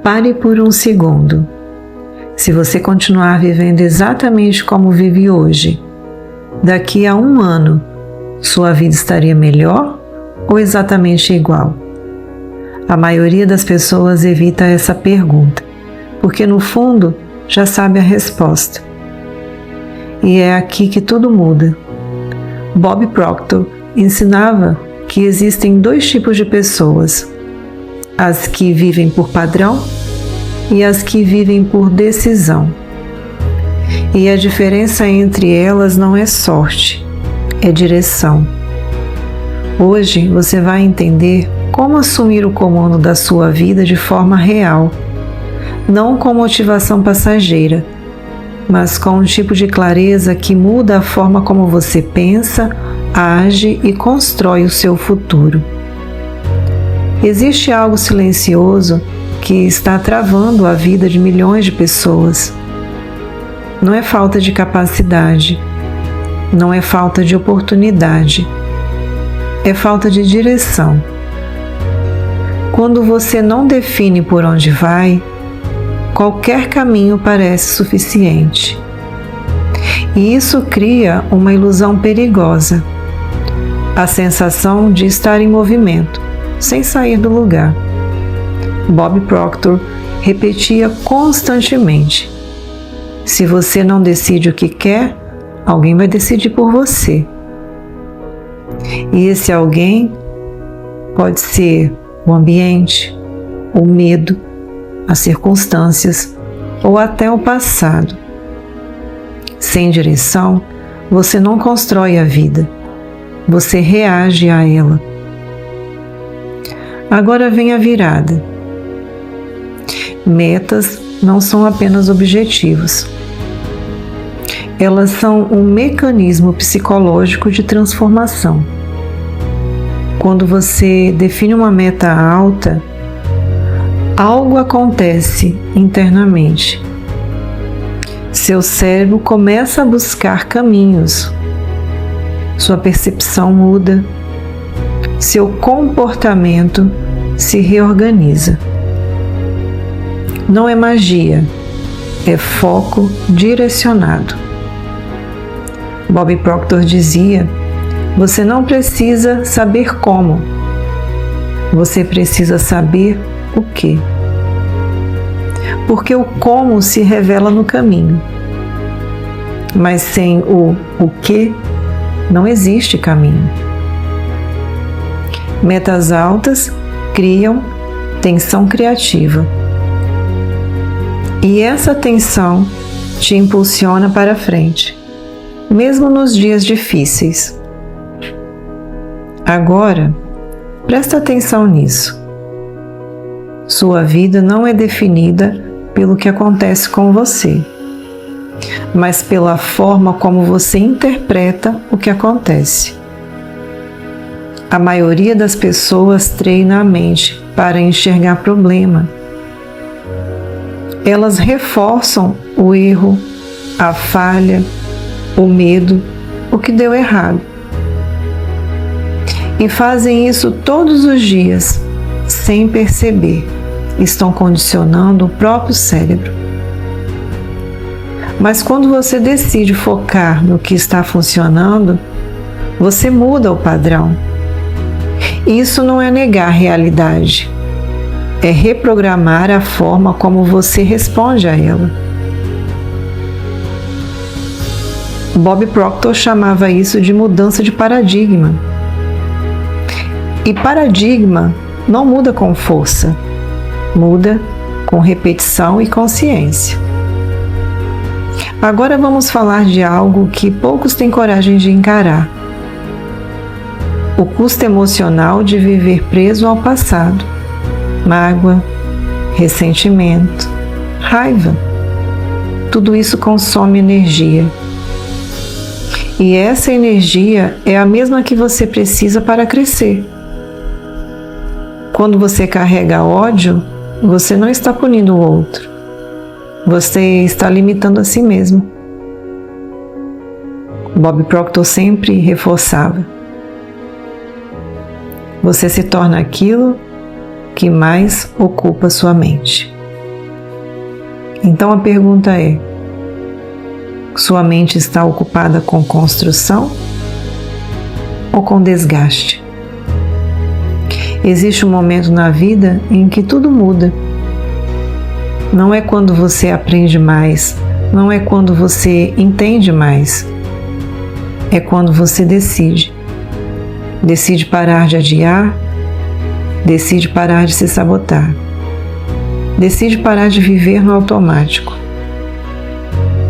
Pare por um segundo. Se você continuar vivendo exatamente como vive hoje, daqui a 1 ano, sua vida estaria melhor ou exatamente igual? A maioria das pessoas evita essa pergunta, porque no fundo já sabe a resposta. E é aqui que tudo muda. Bob Proctor ensinava que existem 2 tipos de pessoas: as que vivem por padrão e as que vivem por decisão. E a diferença entre elas não é sorte, é direção. Hoje você vai entender como assumir o comando da sua vida de forma real, não com motivação passageira, mas com um tipo de clareza que muda a forma como você pensa, age e constrói o seu futuro. Existe algo silencioso que está travando a vida de milhões de pessoas. Não é falta de capacidade, não é falta de oportunidade, é falta de direção. Quando você não define por onde vai, qualquer caminho parece suficiente. E isso cria uma ilusão perigosa, a sensação de estar em movimento, sem sair do lugar. Bob Proctor repetia constantemente: se você não decide o que quer, alguém vai decidir por você. E esse alguém pode ser o ambiente, o medo, as circunstâncias ou até o passado. Sem direção, você não constrói a vida, você reage a ela. Agora vem a virada. Metas não são apenas objetivos. Elas são um mecanismo psicológico de transformação. Quando você define uma meta alta, algo acontece internamente. Seu cérebro começa a buscar caminhos. Sua percepção muda. Seu comportamento se reorganiza. Não é magia, é foco direcionado. Bob Proctor dizia: você não precisa saber como, você precisa saber o que. Porque o como se revela no caminho. Mas sem o que, não existe caminho. Metas altas criam tensão criativa. E essa tensão te impulsiona para frente, mesmo nos dias difíceis. Agora, presta atenção nisso. Sua vida não é definida pelo que acontece com você, mas pela forma como você interpreta o que acontece. A maioria das pessoas treina a mente para enxergar problema. Elas reforçam o erro, a falha, o medo, o que deu errado. E fazem isso todos os dias, sem perceber. Estão condicionando o próprio cérebro. Mas quando você decide focar no que está funcionando, você muda o padrão. Isso não é negar a realidade, é reprogramar a forma como você responde a ela. Bob Proctor chamava isso de mudança de paradigma. E paradigma não muda com força, muda com repetição e consciência. Agora vamos falar de algo que poucos têm coragem de encarar: o custo emocional de viver preso ao passado. Mágoa, ressentimento, raiva. Tudo isso consome energia. E essa energia é a mesma que você precisa para crescer. Quando você carrega ódio, você não está punindo o outro. Você está limitando a si mesmo. Bob Proctor sempre reforçava: você se torna aquilo que mais ocupa sua mente. Então a pergunta é: sua mente está ocupada com construção ou com desgaste? Existe um momento na vida em que tudo muda. Não é quando você aprende mais, não é quando você entende mais. É quando você decide. Decide parar de adiar, decide parar de se sabotar. Decide parar de viver no automático.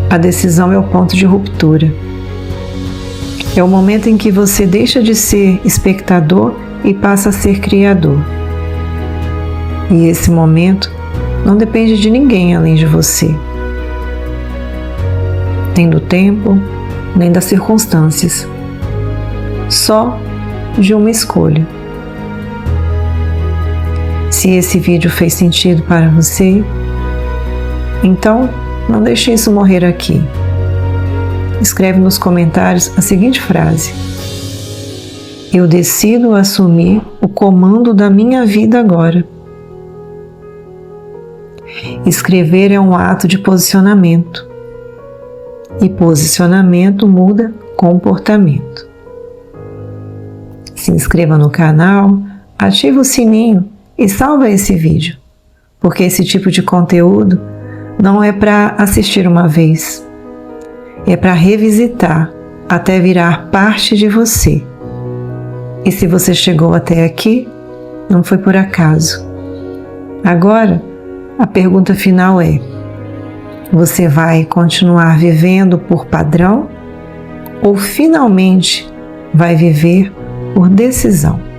A decisão é o ponto de ruptura. É o momento em que você deixa de ser espectador e passa a ser criador. E esse momento não depende de ninguém além de você. Nem do tempo, nem das circunstâncias. Só de uma escolha. Se esse vídeo fez sentido para você, então não deixe isso morrer aqui. Escreve nos comentários a seguinte frase: eu decido assumir o comando da minha vida agora. Escrever é um ato de posicionamento. E posicionamento muda comportamento. Se inscreva no canal, ative o sininho e salva esse vídeo, porque esse tipo de conteúdo não é para assistir uma vez, é para revisitar até virar parte de você. E se você chegou até aqui, não foi por acaso. Agora, a pergunta final é: você vai continuar vivendo por padrão ou finalmente vai viver por decisão?